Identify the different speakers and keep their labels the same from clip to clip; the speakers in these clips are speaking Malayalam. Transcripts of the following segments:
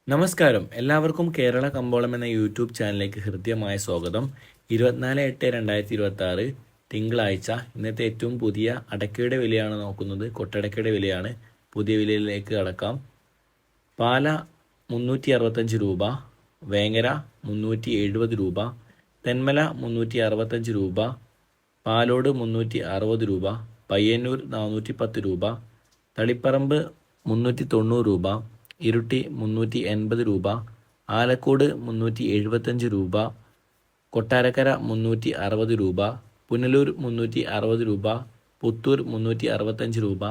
Speaker 1: നമസ്കാരം, എല്ലാവർക്കും കേരള കമ്പോളം എന്ന യൂട്യൂബ് ചാനലിലേക്ക് ഹൃദ്യമായ സ്വാഗതം. 24/8/2026 തിങ്കളാഴ്ച. ഇന്നത്തെ ഏറ്റവും പുതിയ അടയ്ക്കയുടെ വിലയാണ് നോക്കുന്നത്. കൊട്ടടയ്ക്കയുടെ വിലയാണ്. പുതിയ വിലയിലേക്ക് കടക്കാം. പാല 365 രൂപ, വേങ്ങര 370 രൂപ, തെന്മല 365 രൂപ, പാലോട് 360 രൂപ, പയ്യന്നൂർ 410 രൂപ, തളിപ്പറമ്പ് 390 രൂപ, ഇരുട്ടി 380 രൂപ, ആലക്കോട് 375 രൂപ, കൊട്ടാരക്കര 360 രൂപ, പുനലൂർ 360 രൂപ, പുത്തൂർ 365 രൂപ,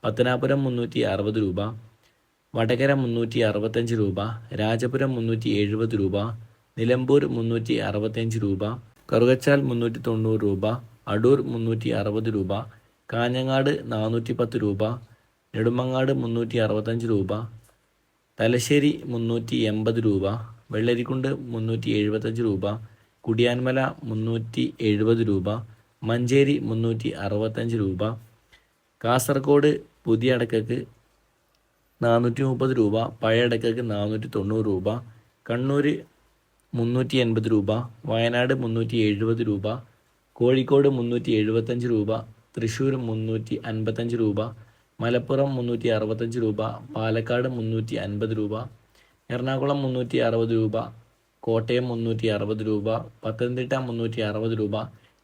Speaker 1: പത്തനാപുരം 360 രൂപ, വടകര 365 രൂപ, രാജപുരം 370 രൂപ, നിലമ്പൂർ 365 രൂപ, കറുകച്ചാൽ 390 രൂപ, അടൂർ 360 രൂപ, കാഞ്ഞങ്ങാട് 410 രൂപ, നെടുമങ്ങാട് 365 രൂപ, തലശ്ശേരി 380 രൂപ, വെള്ളരിക്കുണ്ട് 375 രൂപ, കുടിയാൻമല 370 രൂപ, മഞ്ചേരി 365 രൂപ, കാസർഗോഡ് പുതിയ അടക്കക്ക് 430 രൂപ, പഴയ അടക്കക്ക് 490 രൂപ, കണ്ണൂർ 380 രൂപ, വയനാട് 370 രൂപ, കോഴിക്കോട് 375 രൂപ, തൃശ്ശൂർ 355 രൂപ, മലപ്പുറം 365 രൂപ, പാലക്കാട് 350 രൂപ, എറണാകുളം 360 രൂപ, കോട്ടയം 360 രൂപ, പത്തനംതിട്ട 360 രൂപ,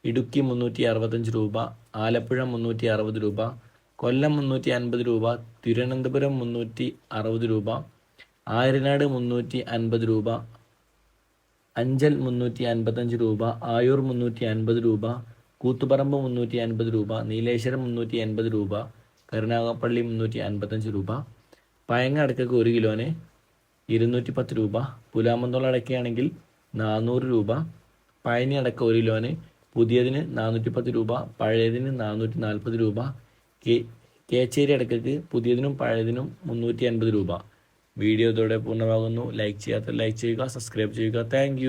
Speaker 1: ഇടുക്കി 365 രൂപ, ആലപ്പുഴ 360 രൂപ, കൊല്ലം 350 രൂപ, തിരുവനന്തപുരം 360 രൂപ, ആര്യനാട് 350 രൂപ, അഞ്ചൽ 355 രൂപ, ആയൂർ 350 രൂപ, കൂത്തുപറമ്പ് 350 രൂപ, നീലേശ്വരം 380 രൂപ, കരുനാഗപ്പള്ളി 355 രൂപ, പയങ്ങ അടക്കക്ക് 1 കിലോന് 210 രൂപ, പുലാമന്തോളം അടക്കയാണെങ്കിൽ 400 രൂപ, പഴനി അടക്ക 1 കിലോന് പുതിയതിന് 410 രൂപ, പഴയതിന് 440 രൂപ, കേച്ചേരി അടക്കക്ക് പുതിയതിനും പഴയതിനും 350 രൂപ. വീഡിയോ ഇതോടെ പൂർണ്ണമാകുന്നു. ലൈക്ക് ചെയ്യാത്ത ലൈക്ക് ചെയ്യുക, സബ്സ്ക്രൈബ് ചെയ്യുക. താങ്ക്